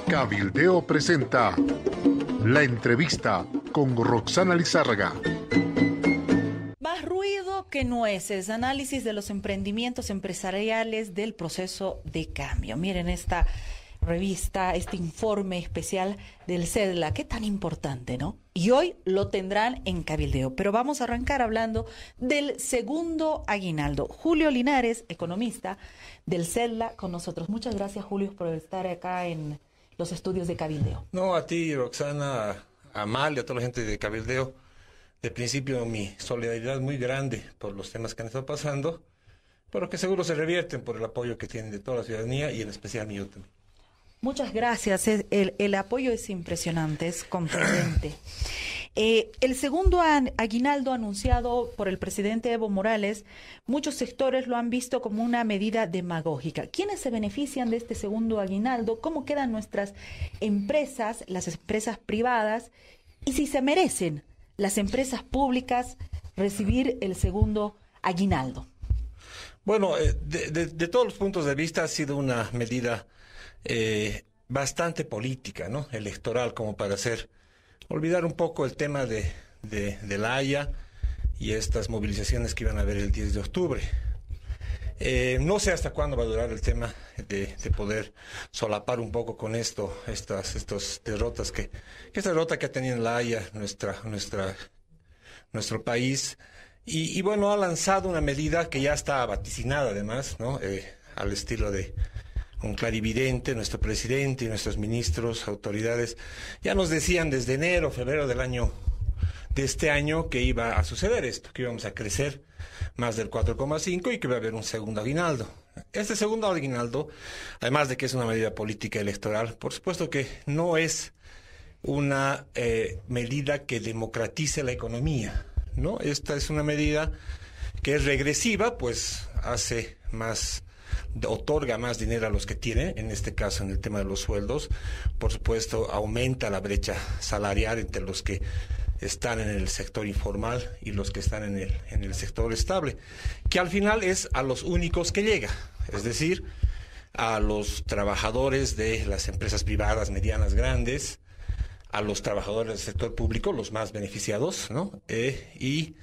Cabildeo presenta la entrevista con Roxana Lizárraga. Más ruido que nueces, análisis de los emprendimientos empresariales del proceso de cambio. Miren esta revista, este informe especial del CEDLA, qué tan importante, ¿no? Y hoy lo tendrán en Cabildeo, pero vamos a arrancar hablando del segundo aguinaldo. Julio Linares, economista del CEDLA, con nosotros. Muchas gracias, Julio, por estar acá en los estudios de Cabildeo. No, a ti, Roxana, a Mal y a toda la gente de Cabildeo. De principio, mi solidaridad muy grande por los temas que han estado pasando, pero que seguro se revierten por el apoyo que tienen de toda la ciudadanía y en especial mío también. Muchas gracias. El apoyo es impresionante, es contundente. El segundo aguinaldo anunciado por el presidente Evo Morales, muchos sectores lo han visto como una medida demagógica. ¿Quiénes se benefician de este segundo aguinaldo? ¿Cómo quedan nuestras empresas, las empresas privadas? Y si se merecen las empresas públicas recibir el segundo aguinaldo. Bueno, de todos los puntos de vista ha sido una medida bastante política, ¿no? Electoral, como para olvidar un poco el tema de la Haya y estas movilizaciones que iban a haber el 10 de octubre. No sé hasta cuándo va a durar el tema de poder solapar un poco con estas derrotas esta derrota que ha tenido la Haya nuestro país. Y bueno, ha lanzado una medida que ya está vaticinada además, ¿no? Al estilo de un clarividente, nuestro presidente y nuestros ministros, autoridades, ya nos decían desde enero, febrero de este año que iba a suceder esto, que íbamos a crecer más del 4,5 y que iba a haber un segundo aguinaldo. Este segundo aguinaldo, además de que es una medida política electoral, por supuesto que no es una medida que democratice la economía, ¿no? Esta es una medida que es regresiva, pues otorga más dinero a los que tienen, en este caso en el tema de los sueldos. Por supuesto, aumenta la brecha salarial entre los que están en el sector informal y los que están en el sector estable, que al final es a los únicos que llega, es decir, a los trabajadores de las empresas privadas, medianas, grandes, a los trabajadores del sector público, los más beneficiados, ¿no? Y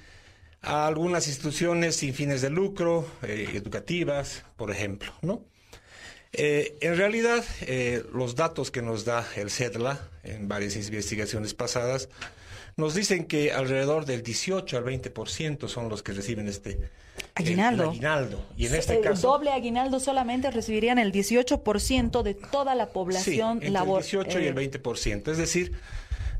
a algunas instituciones sin fines de lucro, educativas, por ejemplo, ¿no? En realidad, los datos que nos da el CEDLA en varias investigaciones pasadas nos dicen que alrededor del 18 al 20% son los que reciben aguinaldo. El aguinaldo. Y en este caso, el doble aguinaldo solamente recibirían el 18% de toda la población laboral. Sí, entre el 18 y el 20%, es decir,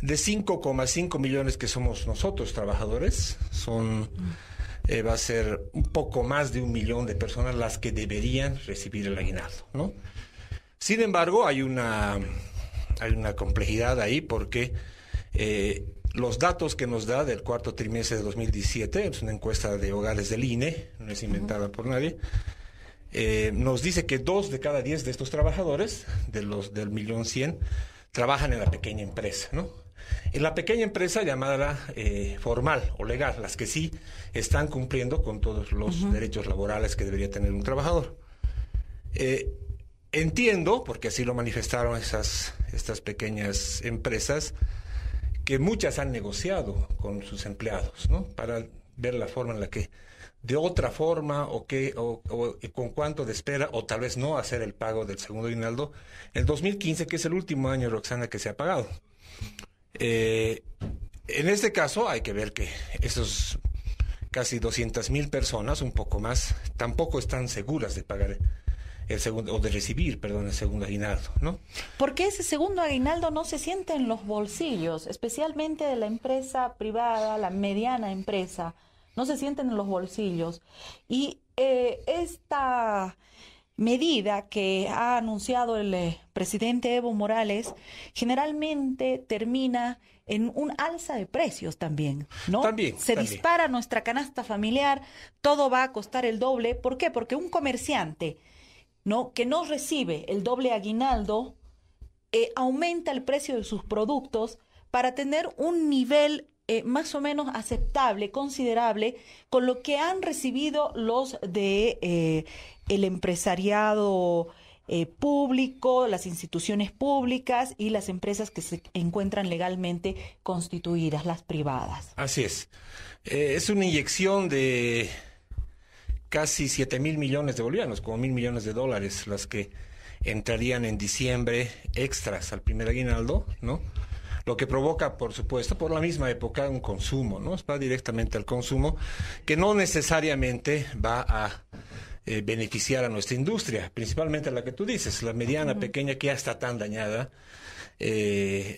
de 5,5 millones que somos nosotros trabajadores, va a ser un poco más de 1 millón de personas las que deberían recibir el aguinaldo, ¿no? Sin embargo, hay una complejidad ahí porque los datos que nos da del cuarto trimestre de 2017, es una encuesta de hogares del INE, no es inventada por nadie, nos dice que 2 de cada 10 de estos trabajadores, del 1.100.000, trabajan en la pequeña empresa, ¿no? En la pequeña empresa llamada formal o legal, las que sí están cumpliendo con todos los derechos laborales que debería tener un trabajador. Entiendo, porque así lo manifestaron estas pequeñas empresas, que muchas han negociado con sus empleados, ¿no? Para ver la forma en la que, de otra forma, o con cuánto de espera, o tal vez no hacer el pago del segundo aguinaldo, el 2015, que es el último año, Roxana, que se ha pagado. En este caso hay que ver que esos casi 200,000 personas, un poco más, tampoco están seguras de pagar el segundo aguinaldo, ¿no? Porque ese segundo aguinaldo no se siente en los bolsillos, especialmente de la empresa privada, la mediana empresa, no se sienten en los bolsillos. Y esta medida que ha anunciado el presidente Evo Morales generalmente termina en un alza de precios también, ¿no? También. Dispara nuestra canasta familiar, todo va a costar el doble. ¿Por qué? Porque un comerciante, ¿no?, que no recibe el doble aguinaldo, aumenta el precio de sus productos para tener un nivel más o menos aceptable, considerable, con lo que han recibido los de el empresariado público, las instituciones públicas y las empresas que se encuentran legalmente constituidas, las privadas. Así es. Es una inyección de casi 7.000 millones de bolivianos, como 1.000 millones de dólares, las que entrarían en diciembre extras al primer aguinaldo, ¿no? Lo que provoca, por supuesto, por la misma época, un consumo, ¿no? Va directamente al consumo, que no necesariamente va a beneficiar a nuestra industria, principalmente a la que tú dices, la mediana, pequeña, que ya está tan dañada,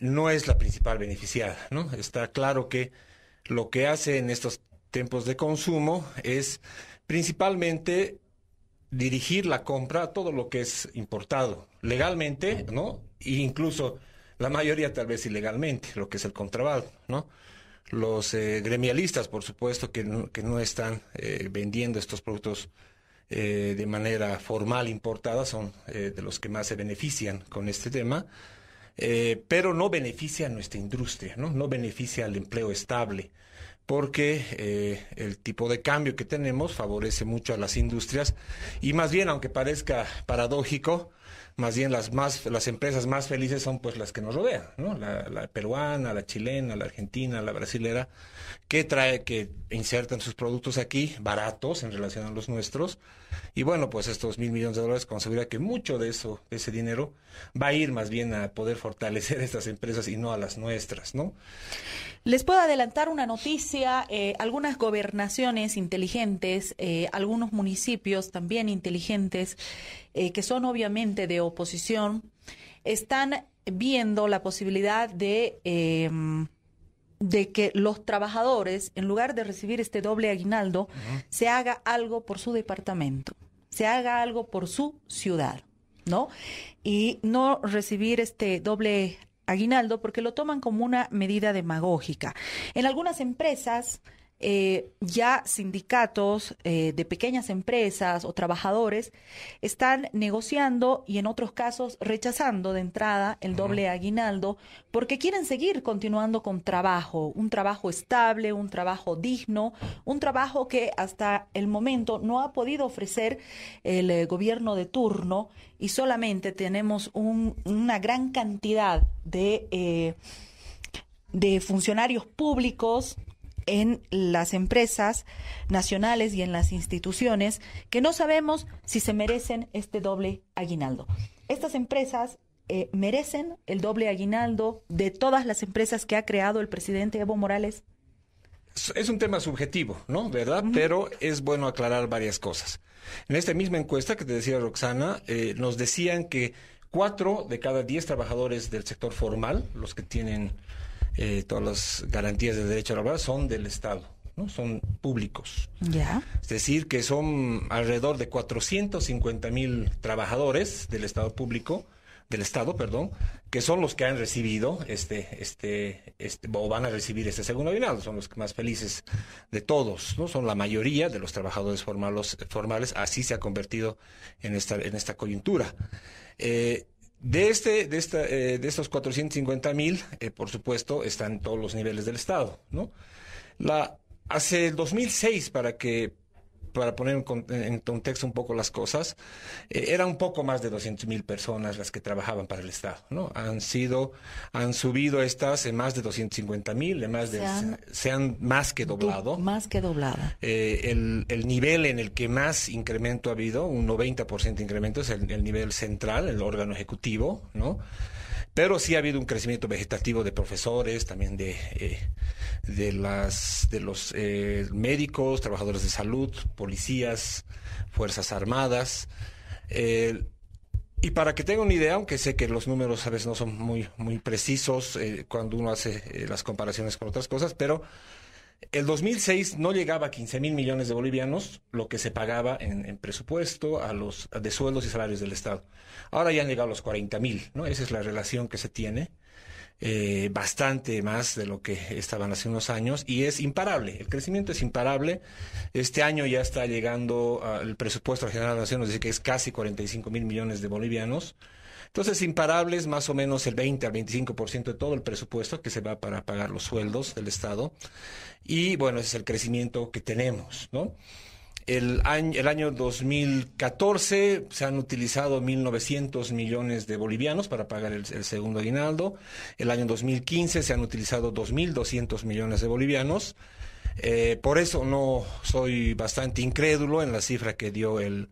no es la principal beneficiada, ¿no? Está claro que lo que hace en estos tiempos de consumo es principalmente dirigir la compra a todo lo que es importado legalmente, ¿no? E incluso la mayoría tal vez ilegalmente, lo que es el contrabando, ¿no? Los gremialistas, por supuesto, que no están vendiendo estos productos de manera formal importada, son de los que más se benefician con este tema, pero no beneficia a nuestra industria, ¿no? No beneficia al empleo estable, porque el tipo de cambio que tenemos favorece mucho a las industrias y más bien, aunque parezca paradójico, más bien las empresas más felices son pues las que nos rodean, ¿no? La peruana, la chilena, la argentina, la brasilera, que insertan sus productos aquí baratos en relación a los nuestros. Y bueno, pues estos 1.000 millones de dólares con seguridad que mucho de ese dinero va a ir más bien a poder fortalecer estas empresas y no a las nuestras, ¿no? Les puedo adelantar una noticia, algunas gobernaciones inteligentes, algunos municipios también inteligentes, que son obviamente de oposición, están viendo la posibilidad de que los trabajadores, en lugar de recibir este doble aguinaldo, se haga algo por su departamento, se haga algo por su ciudad, ¿no? Y no recibir este doble aguinaldo porque lo toman como una medida demagógica. En algunas empresas, ya sindicatos de pequeñas empresas o trabajadores están negociando y en otros casos rechazando de entrada el doble aguinaldo porque quieren seguir continuando con trabajo, un trabajo estable, un trabajo digno, un trabajo que hasta el momento no ha podido ofrecer el gobierno de turno y solamente tenemos una gran cantidad de funcionarios públicos en las empresas nacionales y en las instituciones que no sabemos si se merecen este doble aguinaldo. Estas empresas merecen el doble aguinaldo de todas las empresas que ha creado el presidente Evo Morales. Es un tema subjetivo, ¿no? ¿Verdad? Pero es bueno aclarar varias cosas. En esta misma encuesta que te decía Roxana, nos decían que 4 de cada 10 trabajadores del sector formal, los que tienen todas las garantías de derecho laboral, son del Estado, ¿no? Son públicos. Ya. Es decir, que son alrededor de 450.000 trabajadores del Estado público, del Estado, perdón, que son los que han recibido o van a recibir este segundo aguinaldo, son los más felices de todos, ¿no? Son la mayoría de los trabajadores formales, así se ha convertido en esta coyuntura. De estos 450.000, por supuesto, están todos los niveles del Estado, ¿no? Hace el 2006, para poner en contexto un poco las cosas, era un poco más de 200.000 personas las que trabajaban para el Estado, ¿no? Han subido estas en más de 250.000, se han más que doblado. Más que doblado. El nivel en el que más incremento ha habido, un 90% de incremento, es el nivel central, el órgano ejecutivo, ¿no? Pero sí ha habido un crecimiento vegetativo de profesores, también de los médicos, trabajadores de salud, policías, fuerzas armadas. Y para que tenga una idea, aunque sé que los números a veces no son muy, muy precisos cuando uno hace las comparaciones con otras cosas, pero el 2006 no llegaba a 15.000 millones de bolivianos lo que se pagaba en presupuesto de sueldos y salarios del Estado. Ahora ya han llegado a los 40.000, ¿no? Esa es la relación que se tiene, bastante más de lo que estaban hace unos años, y es imparable, el crecimiento es imparable. Este año ya está llegando el presupuesto general de la Nación, nos dice que es casi 45.000 millones de bolivianos. Entonces, imparables, más o menos el 20 al 25% de todo el presupuesto que se va para pagar los sueldos del Estado. Y bueno, ese es el crecimiento que tenemos, ¿no? El año 2014 se han utilizado 1.900 millones de bolivianos para pagar el segundo aguinaldo. El año 2015 se han utilizado 2.200 millones de bolivianos. Por eso no soy bastante incrédulo en la cifra que dio el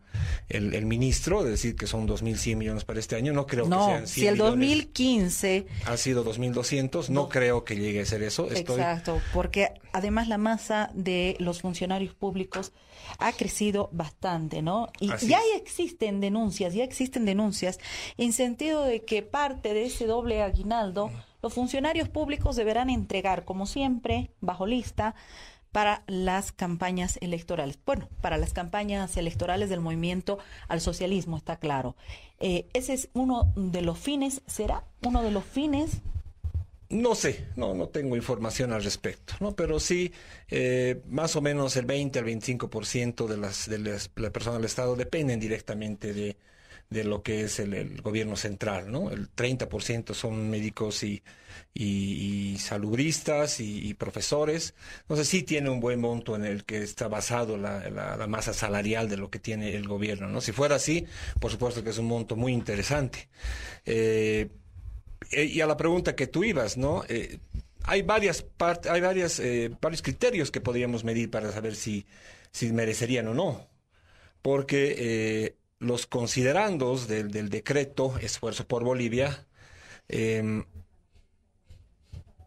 ministro, de decir que son 2.100 millones para este año. No creo que sean 100 si el 2015 ha sido 2.200, no creo que llegue a ser eso. Exacto, porque además la masa de los funcionarios públicos ha crecido bastante, ¿no? Y ya existen denuncias en sentido de que parte de ese doble aguinaldo los funcionarios públicos deberán entregar, como siempre, bajo lista, para las campañas electorales. Bueno, para las campañas electorales del movimiento al socialismo, está claro. ¿Ese es uno de los fines? ¿Será uno de los fines? No sé, no tengo información al respecto, ¿no? Pero sí, más o menos el 20 al 25% de la personas del Estado dependen directamente de lo que es el gobierno central, ¿no? El 30% son médicos y salubristas y profesores. Entonces sí tiene un buen monto en el que está basado la masa salarial de lo que tiene el gobierno, ¿no? Si fuera así, por supuesto que es un monto muy interesante. Y a la pregunta que tú ibas, ¿no? Hay varios criterios que podríamos medir para saber si merecerían o no. Porque los considerandos del decreto Esfuerzo por Bolivia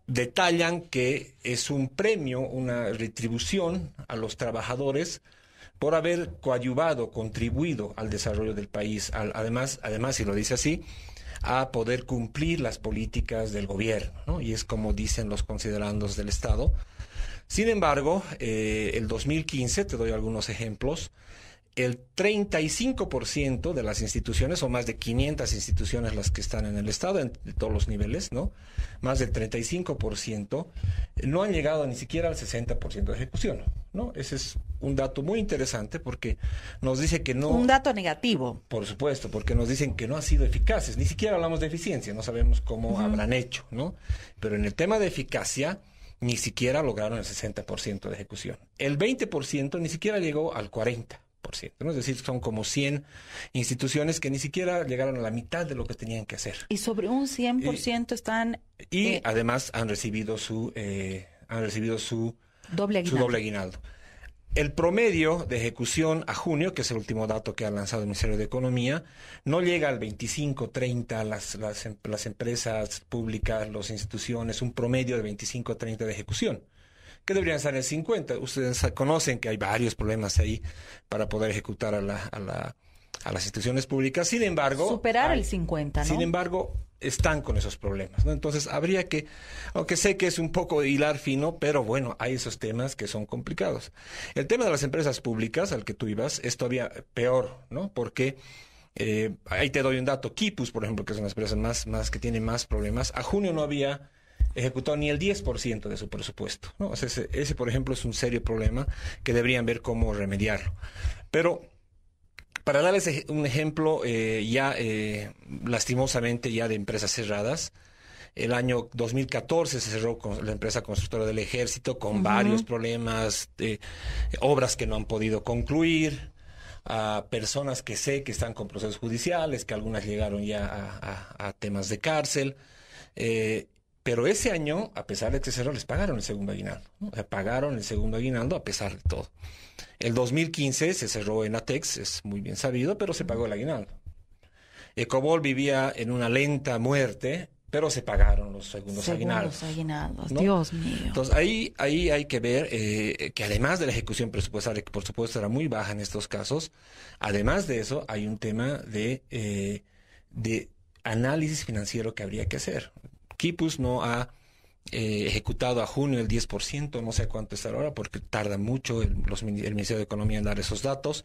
detallan que es un premio, una retribución a los trabajadores por haber coadyuvado, contribuido al desarrollo del país, además, si lo dice así, a poder cumplir las políticas del gobierno, ¿no? Y es como dicen los considerandos del Estado. Sin embargo, el 2015, te doy algunos ejemplos, el 35% de las instituciones, o más de 500 instituciones las que están en el Estado, en todos los niveles, ¿no? Más del 35% no han llegado ni siquiera al 60% de ejecución, ¿no? Ese es un dato muy interesante porque nos dice que no... Un dato negativo. Por supuesto, porque nos dicen que no han sido eficaces. Ni siquiera hablamos de eficiencia, no sabemos cómo habrán hecho, ¿no? Pero en el tema de eficacia, ni siquiera lograron el 60% de ejecución. El 20% ni siquiera llegó al 40%. ¿No? Es decir, son como 100 instituciones que ni siquiera llegaron a la mitad de lo que tenían que hacer. Y sobre un 100% están... Y además han recibido su doble aguinaldo. El promedio de ejecución a junio, que es el último dato que ha lanzado el Ministerio de Economía, no llega al 25-30, las empresas públicas, las instituciones, un promedio de 25-30 de ejecución, que deberían estar en el 50. Ustedes conocen que hay varios problemas ahí para poder ejecutar a las instituciones públicas. Sin embargo... Superar el 50, ¿no? Sin embargo, están con esos problemas, ¿no? Entonces, habría que, aunque sé que es un poco de hilar fino, pero bueno, hay esos temas que son complicados. El tema de las empresas públicas, al que tú ibas, es todavía peor, ¿no? Porque... ahí te doy un dato. Quipus, por ejemplo, que es una empresa más que tiene más problemas, a junio no había ejecutado ni el 10% de su presupuesto, ¿no? O sea, ese, por ejemplo, es un serio problema que deberían ver cómo remediarlo. Pero, para darles un ejemplo, lastimosamente, ya de empresas cerradas, el año 2014 se cerró con la empresa constructora del Ejército con varios problemas, obras que no han podido concluir, a personas que sé que están con procesos judiciales, que algunas llegaron ya a temas de cárcel. Pero ese año, a pesar de que se cerró, les pagaron el segundo aguinaldo, ¿no? O sea, pagaron el segundo aguinaldo a pesar de todo. El 2015 se cerró en Atex, es muy bien sabido, pero se pagó el aguinaldo. Ecobol vivía en una lenta muerte, pero se pagaron los segundos aguinaldos. ¿No? Dios mío. Entonces, ahí hay que ver que además de la ejecución presupuestaria, que por supuesto era muy baja en estos casos, además de eso hay un tema de análisis financiero que habría que hacer. Quipus no ha ejecutado a junio el 10%, no sé cuánto está ahora, porque tarda mucho el Ministerio de Economía en dar esos datos,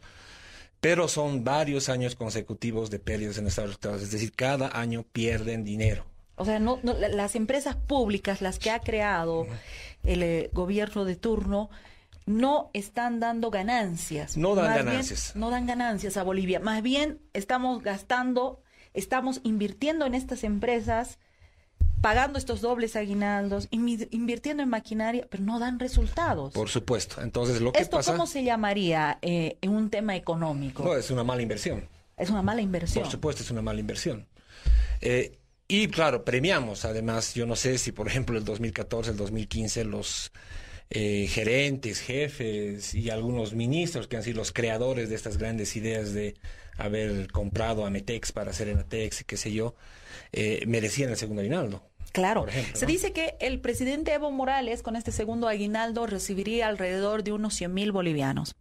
pero son varios años consecutivos de pérdidas en Estados Unidos, es decir, cada año pierden dinero. O sea, las empresas públicas, las que ha creado el gobierno de turno, no están dando ganancias. No dan ganancias. No dan ganancias a Bolivia. Más bien estamos invirtiendo en estas empresas pagando estos dobles aguinaldos, invirtiendo en maquinaria, pero no dan resultados. Por supuesto. Entonces, lo que ¿Esto pasa... cómo se llamaría en un tema económico? No, es una mala inversión. Es una mala inversión. Por supuesto, es una mala inversión. Y claro, premiamos, además, yo no sé si, por ejemplo, el 2014, el 2015, los gerentes, jefes y algunos ministros que han sido los creadores de estas grandes ideas de haber comprado a Metex para hacer Enatex y qué sé yo, merecían el segundo aguinaldo. Claro, ejemplo, se ¿no? dice que el presidente Evo Morales con este segundo aguinaldo recibiría alrededor de unos 100.000 bolivianos.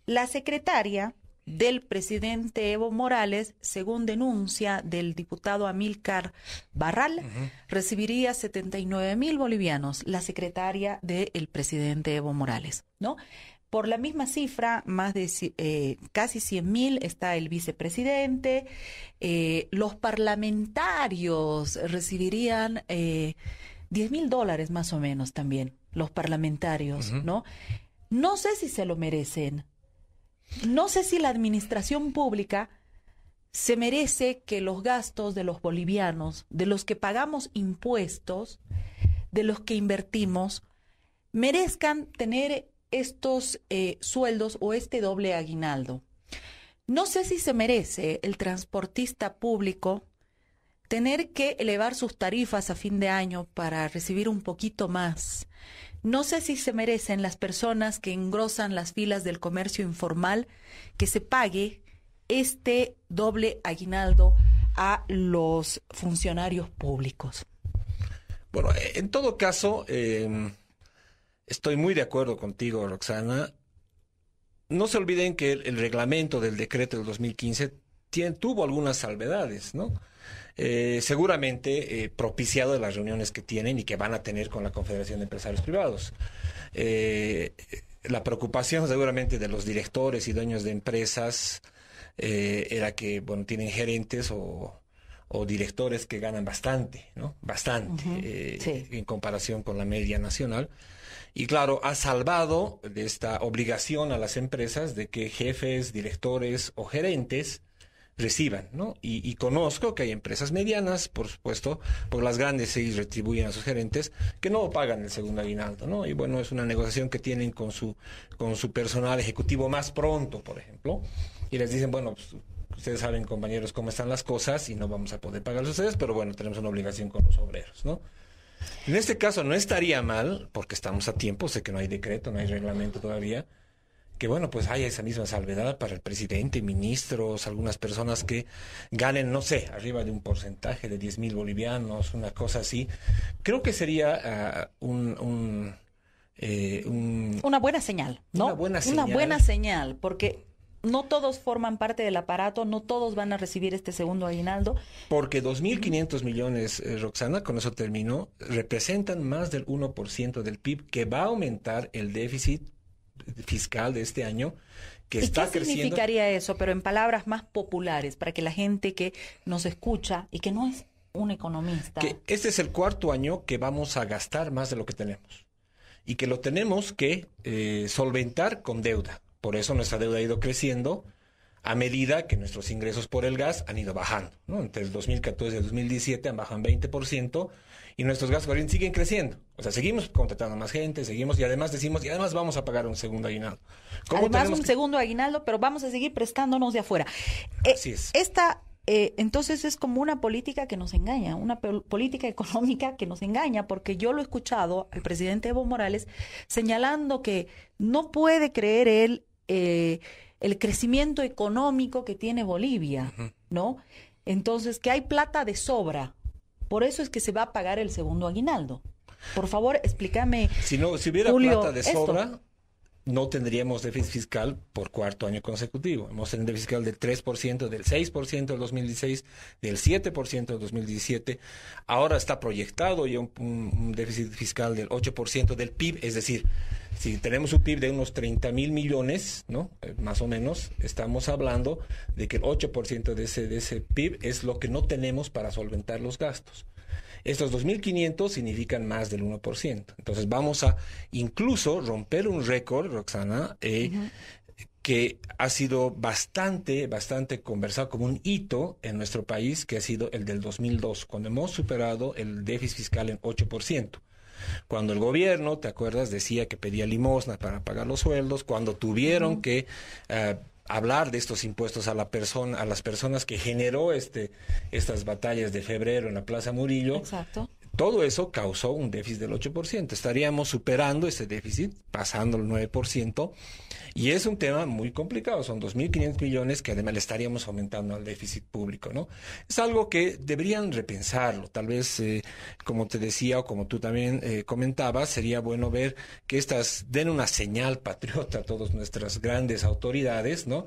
La secretaria del presidente Evo Morales, según denuncia del diputado Amílcar Barral, recibiría 79.000 bolivianos, la secretaria del presidente Evo Morales, ¿no? Por la misma cifra, más de casi 100.000 está el vicepresidente. Los parlamentarios recibirían $10.000 más o menos también, los parlamentarios, ¿no? No sé si se lo merecen. No sé si la administración pública se merece que los gastos de los bolivianos, de los que pagamos impuestos, de los que invertimos, merezcan tener estos sueldos o este doble aguinaldo. No sé si se merece el transportista público tener que elevar sus tarifas a fin de año para recibir un poquito más. No sé si se merecen las personas que engrosan las filas del comercio informal que se pague este doble aguinaldo a los funcionarios públicos. Bueno, en todo caso, estoy muy de acuerdo contigo, Roxana. No se olviden que el reglamento del decreto del 2015 tuvo algunas salvedades, ¿no? Seguramente propiciado de las reuniones que tienen y que van a tener con la Confederación de Empresarios Privados. La preocupación seguramente de los directores y dueños de empresas era que, bueno, tienen gerentes o directores que ganan bastante, ¿no? Bastante, sí, en comparación con la media nacional. Y claro, ha salvado de esta obligación a las empresas de que jefes, directores o gerentes reciban, ¿no? Y conozco que hay empresas medianas, por supuesto, porque las grandes sí retribuyen a sus gerentes, que no pagan el segundo aguinaldo, ¿no? Y bueno, es una negociación que tienen con su personal ejecutivo más pronto, por ejemplo, y les dicen, bueno, pues, ustedes saben, compañeros, cómo están las cosas y no vamos a poder pagarles a ustedes, pero bueno, tenemos una obligación con los obreros, ¿no? En este caso no estaría mal, porque estamos a tiempo, sé que no hay decreto, no hay reglamento todavía, que bueno, pues haya esa misma salvedad para el presidente, ministros, algunas personas que ganen, no sé, arriba de un porcentaje de 10.000 bolivianos, una cosa así. Creo que sería una buena señal, ¿no? Una buena señal. Una buena señal, porque no todos forman parte del aparato, no todos van a recibir este segundo aguinaldo. Porque 2.500 millones, Roxana, con eso termino, representan más del 1% del PIB, que va a aumentar el déficit fiscal de este año, que está creciendo. ¿Qué significaría eso? Pero en palabras más populares, para que la gente que nos escucha y que no es un economista. Que este es el cuarto año que vamos a gastar más de lo que tenemos. Y que lo tenemos que solventar con deuda. Por eso nuestra deuda ha ido creciendo a medida que nuestros ingresos por el gas han ido bajando, ¿no? Entre el 2014 y el 2017 han bajado en 20% y nuestros gastos corrientes siguen creciendo. O sea, seguimos contratando más gente, seguimos y además decimos, y además vamos a pagar un segundo aguinaldo. Además un segundo aguinaldo, pero vamos a seguir prestándonos de afuera. Así es. Entonces es como una política que nos engaña, una política económica que nos engaña, porque yo lo he escuchado al presidente Evo Morales señalando que no puede creer él el crecimiento económico que tiene Bolivia, ¿no? Entonces, que hay plata de sobra. Por eso es que se va a pagar el segundo aguinaldo. Por favor, explícame, si hubiera Julio, plata de sobra, no tendríamos déficit fiscal por cuarto año consecutivo. Hemos tenido déficit fiscal del 3%, del 6% del 2016, del 7% del 2017. Ahora está proyectado ya un déficit fiscal del 8% del PIB, es decir, si tenemos un PIB de unos 30.000 millones, ¿no? Más o menos, estamos hablando de que el 8% de ese PIB es lo que no tenemos para solventar los gastos. Estos 2.500 significan más del 1%. Entonces vamos a incluso romper un récord, Roxana, que ha sido bastante conversado como un hito en nuestro país, que ha sido el del 2002, cuando hemos superado el déficit fiscal en 8%. Cuando el gobierno, ¿te acuerdas?, decía que pedía limosna para pagar los sueldos, cuando tuvieron que hablar de estos impuestos a las personas que generó estas batallas de febrero en la Plaza Murillo. Exacto. Todo eso causó un déficit del 8%. Estaríamos superando ese déficit, pasando el 9%, y es un tema muy complicado. Son 2.500 millones que además le estaríamos aumentando al déficit público, ¿no? Es algo que deberían repensarlo. Tal vez, como te decía o como tú también comentabas, sería bueno ver que estas den una señal patriota a todas nuestras grandes autoridades, ¿no?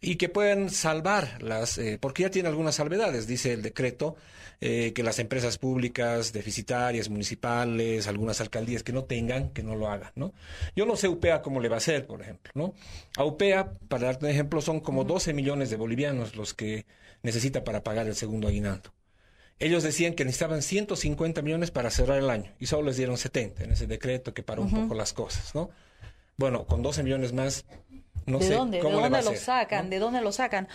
Y que puedan salvar porque ya tiene algunas salvedades, dice el decreto, que las empresas públicas, deficitarias, municipales, algunas alcaldías que no tengan, que no lo hagan, ¿no? Yo no sé UPEA cómo le va a hacer, por ejemplo, ¿no? A UPEA, para darte un ejemplo, son como 12 millones de bolivianos los que necesita para pagar el segundo aguinaldo. Ellos decían que necesitaban 150 millones para cerrar el año, y solo les dieron 70 en ese decreto que paró un poco las cosas, ¿no? Bueno, con 12 millones más... No sé cómo le va a hacer, ¿no? ¿De dónde lo sacan?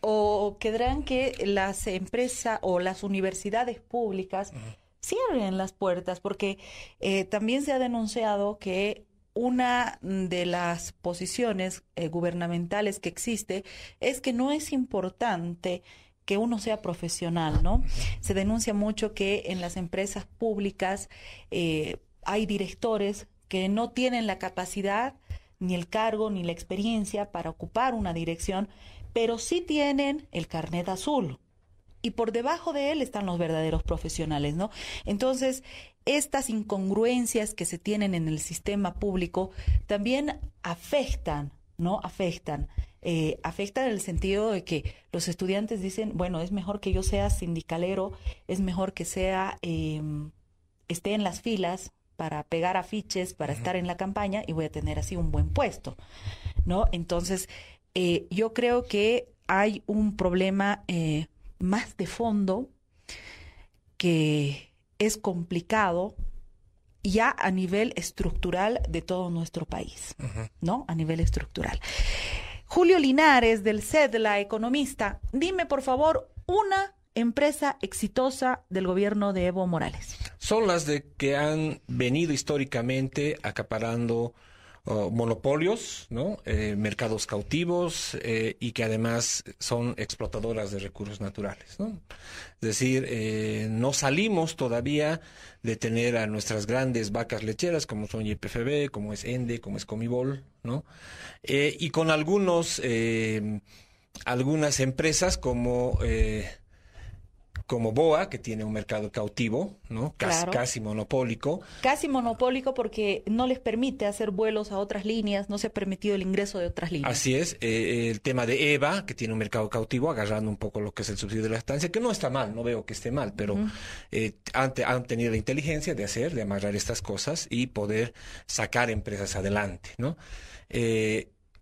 O querrán que las empresas o las universidades públicas cierren las puertas, porque también se ha denunciado que una de las posiciones gubernamentales que existe es que no es importante que uno sea profesional, ¿no? Se denuncia mucho que en las empresas públicas hay directores que no tienen la capacidad, ni el cargo, ni la experiencia para ocupar una dirección, pero sí tienen el carnet azul. Y por debajo de él están los verdaderos profesionales, ¿no? Entonces, estas incongruencias que se tienen en el sistema público también afectan, ¿no? Afectan en el sentido de que los estudiantes dicen, bueno, es mejor que yo sea sindicalero, es mejor que sea, esté en las filas, para pegar afiches, para estar en la campaña, y voy a tener así un buen puesto, ¿no? Entonces, yo creo que hay un problema más de fondo que es complicado ya a nivel estructural de todo nuestro país, ¿no? A nivel estructural. Julio Linares, del CEDLA, economista, dime, por favor, una empresa exitosa del gobierno de Evo Morales. Son las que han venido históricamente acaparando monopolios, ¿no? Mercados cautivos, y que además son explotadoras de recursos naturales, ¿no? Es decir, no salimos todavía de tener a nuestras grandes vacas lecheras, como son YPFB, como es ENDE, como es Comibol, ¿no? Y con algunas empresas como BOA, que tiene un mercado cautivo, ¿no? Casi monopólico. Casi monopólico porque no les permite hacer vuelos a otras líneas, no se ha permitido el ingreso de otras líneas. Así es. El tema de EVA, que tiene un mercado cautivo, agarrando un poco lo que es el subsidio de la estancia, que no está mal, no veo que esté mal, pero han tenido la inteligencia de amarrar estas cosas y poder sacar empresas adelante, ¿no?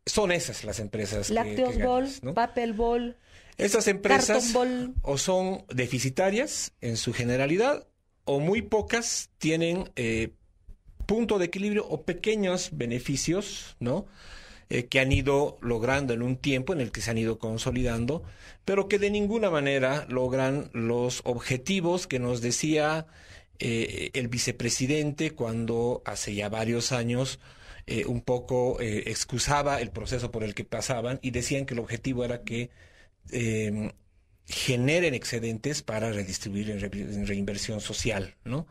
Son esas las empresas Lácteos que Bol, ganas, ¿no? Papel Bol. Estas empresas o son deficitarias en su generalidad, o muy pocas tienen punto de equilibrio o pequeños beneficios, ¿no? Que han ido logrando en un tiempo en el que se han ido consolidando, pero que de ninguna manera logran los objetivos que nos decía el vicepresidente cuando hace ya varios años un poco excusaba el proceso por el que pasaban y decían que el objetivo era que generen excedentes para redistribuir en reinversión social, ¿no?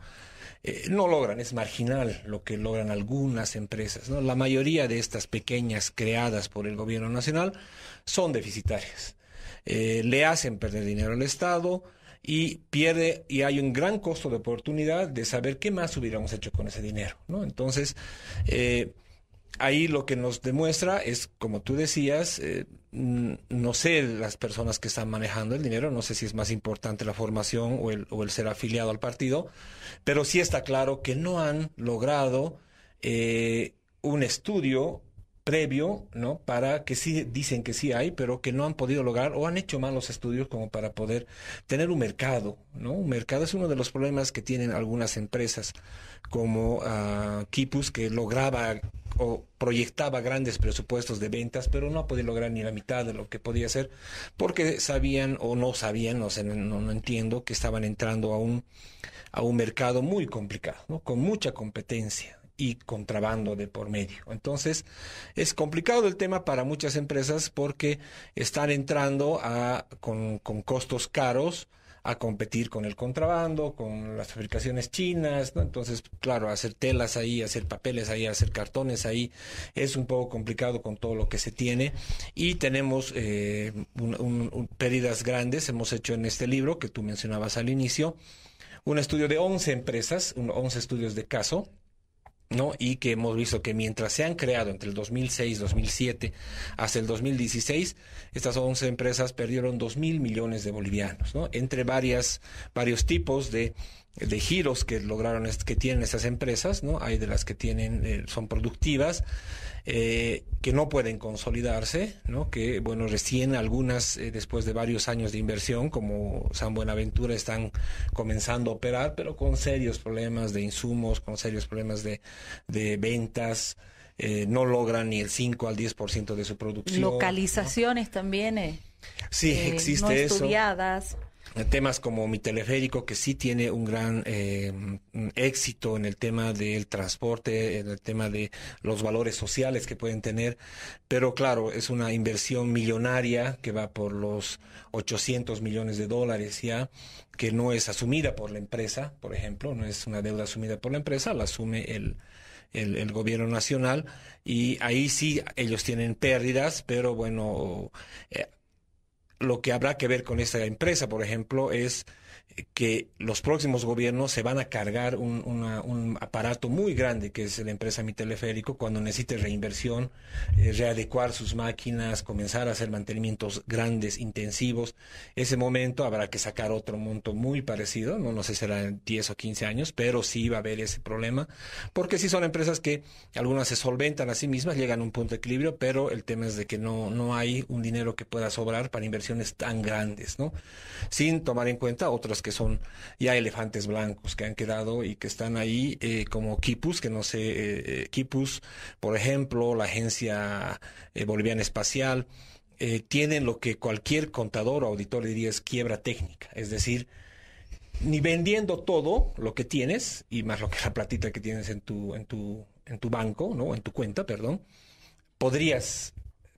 No logran, es marginal lo que logran algunas empresas, ¿no? La mayoría de estas pequeñas creadas por el gobierno nacional son deficitarias. Le hacen perder dinero al Estado y hay un gran costo de oportunidad de saber qué más hubiéramos hecho con ese dinero, ¿no? Entonces, ahí lo que nos demuestra es, como tú decías, no sé las personas que están manejando el dinero, no sé si es más importante la formación o el ser afiliado al partido, pero sí está claro que no han logrado un estudio previo, ¿no? Para que sí dicen que sí hay, pero que no han podido lograr o han hecho malos estudios como para poder tener un mercado, ¿no? Un mercado es uno de los problemas que tienen algunas empresas como Quipus, que lograba o proyectaba grandes presupuestos de ventas, pero no podía lograr ni la mitad de lo que podía hacer, porque sabían o no sabían, no sé, no entiendo, que estaban entrando a un mercado muy complicado, ¿no? Con mucha competencia y contrabando de por medio. Entonces, es complicado el tema para muchas empresas porque están entrando con costos caros a competir con el contrabando, con las fabricaciones chinas, ¿no? Entonces, claro, hacer telas ahí, hacer papeles ahí, hacer cartones ahí, es un poco complicado con todo lo que se tiene. Y tenemos pérdidas grandes. Hemos hecho en este libro, que tú mencionabas al inicio, un estudio de 11 empresas, 11 estudios de caso, ¿no? Y que hemos visto que mientras se han creado entre el 2006, 2007 hasta el 2016, estas 11 empresas perdieron 2.000 millones de bolivianos, ¿no? Entre varios tipos de giros que que tienen estas empresas, ¿no? Hay de las que son productivas, que no pueden consolidarse, ¿no? Que, bueno, recién algunas, después de varios años de inversión, como San Buenaventura, están comenzando a operar, pero con serios problemas de insumos, con serios problemas de ventas. No logran ni el 5 al 10% de su producción. Localizaciones, ¿no? También. Sí, existe no eso. Estudiadas. Temas como Mi Teleférico, que sí tiene un gran éxito en el tema del transporte, en el tema de los valores sociales que pueden tener, pero claro, es una inversión millonaria que va por los 800 millones de dólares ya, que no es asumida por la empresa, por ejemplo, no es una deuda asumida por la empresa, la asume el gobierno nacional, y ahí sí ellos tienen pérdidas, pero bueno, lo que habrá que ver con esta empresa, por ejemplo, es que los próximos gobiernos se van a cargar un aparato muy grande, que es la empresa Mi Teleférico, cuando necesite reinversión, readecuar sus máquinas, comenzar a hacer mantenimientos grandes, intensivos. Ese momento habrá que sacar otro monto muy parecido, no sé si será en 10 o 15 años, pero sí va a haber ese problema, porque sí son empresas que algunas se solventan a sí mismas, llegan a un punto de equilibrio, pero el tema es de que no hay un dinero que pueda sobrar para inversiones tan grandes, ¿no? Sin tomar en cuenta otros que son ya elefantes blancos que han quedado y que están ahí, como Quipus, que no sé, Quipus, por ejemplo, la Agencia Boliviana Espacial, tienen lo que cualquier contador o auditor diría es quiebra técnica, es decir, ni vendiendo todo lo que tienes, y más lo que la platita que tienes en tu banco, ¿no? En tu cuenta, perdón, podrías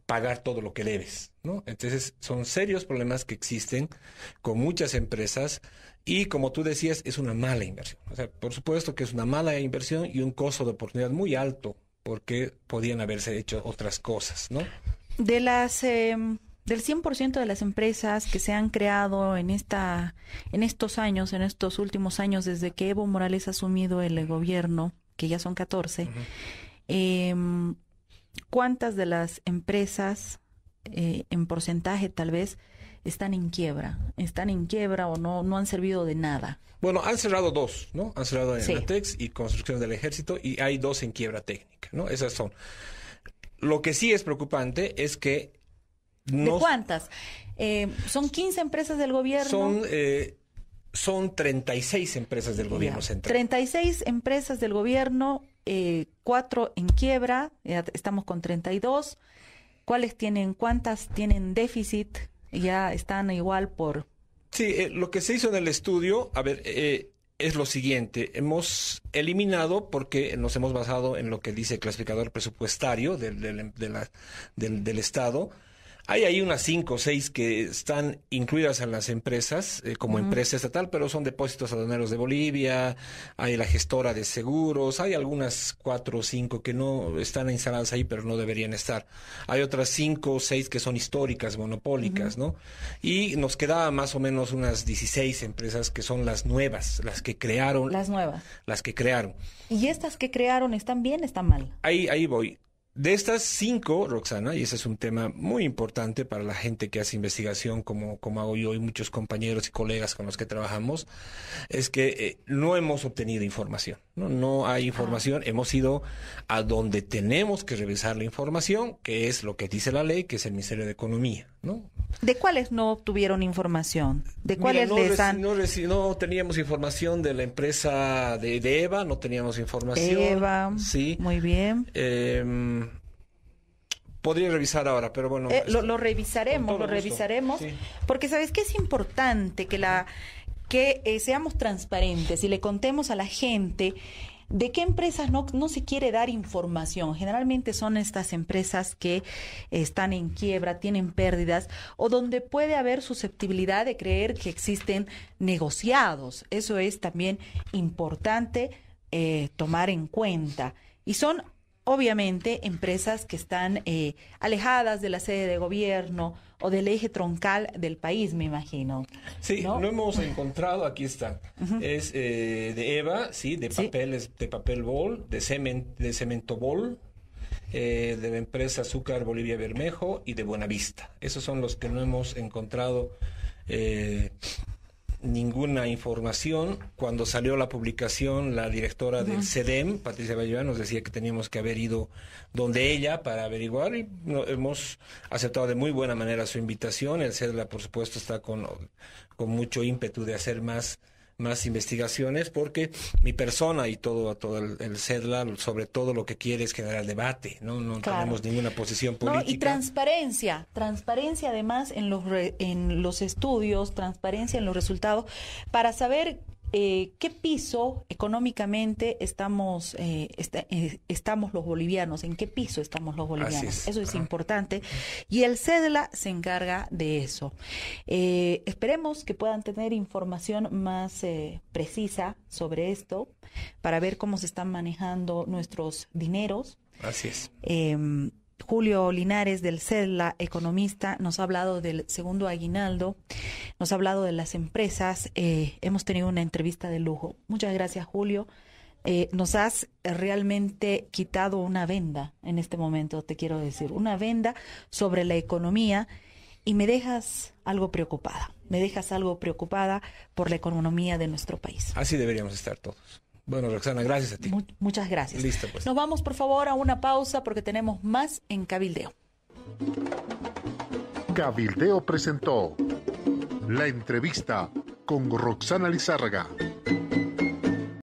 pagar todo lo que debes, ¿no? Entonces, son serios problemas que existen con muchas empresas y, como tú decías, es una mala inversión. O sea, por supuesto que es una mala inversión y un costo de oportunidad muy alto, porque podían haberse hecho otras cosas, ¿no? Del 100% de las empresas que se han creado en estos años, en estos últimos años, desde que Evo Morales ha asumido el gobierno, que ya son 14, ¿cuántas de las empresas, en porcentaje tal vez, están en quiebra? ¿Están en quiebra o no han servido de nada? Bueno, han cerrado 2, ¿no? Han cerrado Sí. Enatex y Construcción del Ejército, y hay 2 en quiebra técnica, ¿no? Esas son. Lo que sí es preocupante es que ¿De cuántas? ¿Son 15 empresas del gobierno? Son 36 empresas del gobierno central. 36 empresas del gobierno, 4 en quiebra, ya estamos con 32. ¿Cuántas tienen déficit? Ya están igual por... Sí, lo que se hizo en el estudio, a ver, es lo siguiente. Hemos eliminado, porque nos hemos basado en lo que dice el clasificador presupuestario del Estado. Hay ahí unas 5 o 6 que están incluidas en las empresas, como empresa estatal, pero son depósitos aduaneros de Bolivia, hay la gestora de seguros, hay algunas 4 o 5 que no están instaladas ahí, pero no deberían estar. Hay otras 5 o 6 que son históricas, monopólicas, ¿no? Y nos quedaba más o menos unas 16 empresas que son las nuevas, las que crearon. Las nuevas. Las que crearon. ¿Y estas que crearon están bien, están mal? Ahí voy. De estas 5, Roxana, y ese es un tema muy importante para la gente que hace investigación, como hago yo y muchos compañeros y colegas con los que trabajamos, es que no hemos obtenido información. No hay información. Hemos ido a donde tenemos que revisar la información, que es lo que dice la ley, que es el Ministerio de Economía, ¿no? ¿De cuáles no obtuvieron información? ¿De cuáles no teníamos información de la empresa de EVA, no teníamos información. EVA, sí. Muy bien. Podría revisar ahora, pero bueno. Lo revisaremos, sí. Porque ¿sabes qué? Es importante que seamos transparentes y le contemos a la gente de qué empresas no se quiere dar información. Generalmente son estas empresas que están en quiebra, tienen pérdidas, o donde puede haber susceptibilidad de creer que existen negociados. Eso es también importante tomar en cuenta. Y son obviamente empresas que están alejadas de la sede de gobierno o del eje troncal del país, me imagino. Sí, ¿no? Lo hemos encontrado, aquí está. Uh-huh. Es de EVA, sí, de papeles, de papel bol, de cemento bol, de la empresa Azúcar Bolivia Bermejo y de Buenavista. Esos son los que no hemos encontrado ninguna información. Cuando salió la publicación, la directora del CEDEM, Patricia Bayuán, nos decía que teníamos que haber ido donde ella para averiguar, y hemos aceptado de muy buena manera su invitación. El CEDLA, por supuesto, está con mucho ímpetu de hacer más investigaciones, porque mi persona y todo el CEDLA, sobre todo lo que quiere es generar debate, no tenemos ninguna posición política. Y transparencia además en los estudios, transparencia en los resultados, para saber qué piso económicamente estamos los bolivianos, en qué piso estamos los bolivianos. Eso es importante, y el CEDLA se encarga de eso. Esperemos que puedan tener información más precisa sobre esto, para ver cómo se están manejando nuestros dineros. Así es. Julio Linares del CEDLA, economista, nos ha hablado del segundo aguinaldo, nos ha hablado de las empresas. Hemos tenido una entrevista de lujo. Muchas gracias, Julio. Nos has realmente quitado una venda en este momento, te quiero decir, una venda sobre la economía, y me dejas algo preocupada. Por la economía de nuestro país. Así deberíamos estar todos. Bueno, Roxana, gracias a ti. Muchas gracias. Listo, pues. Nos vamos, por favor, a una pausa, porque tenemos más en Cabildeo. Cabildeo presentó la entrevista con Roxana Lizárraga.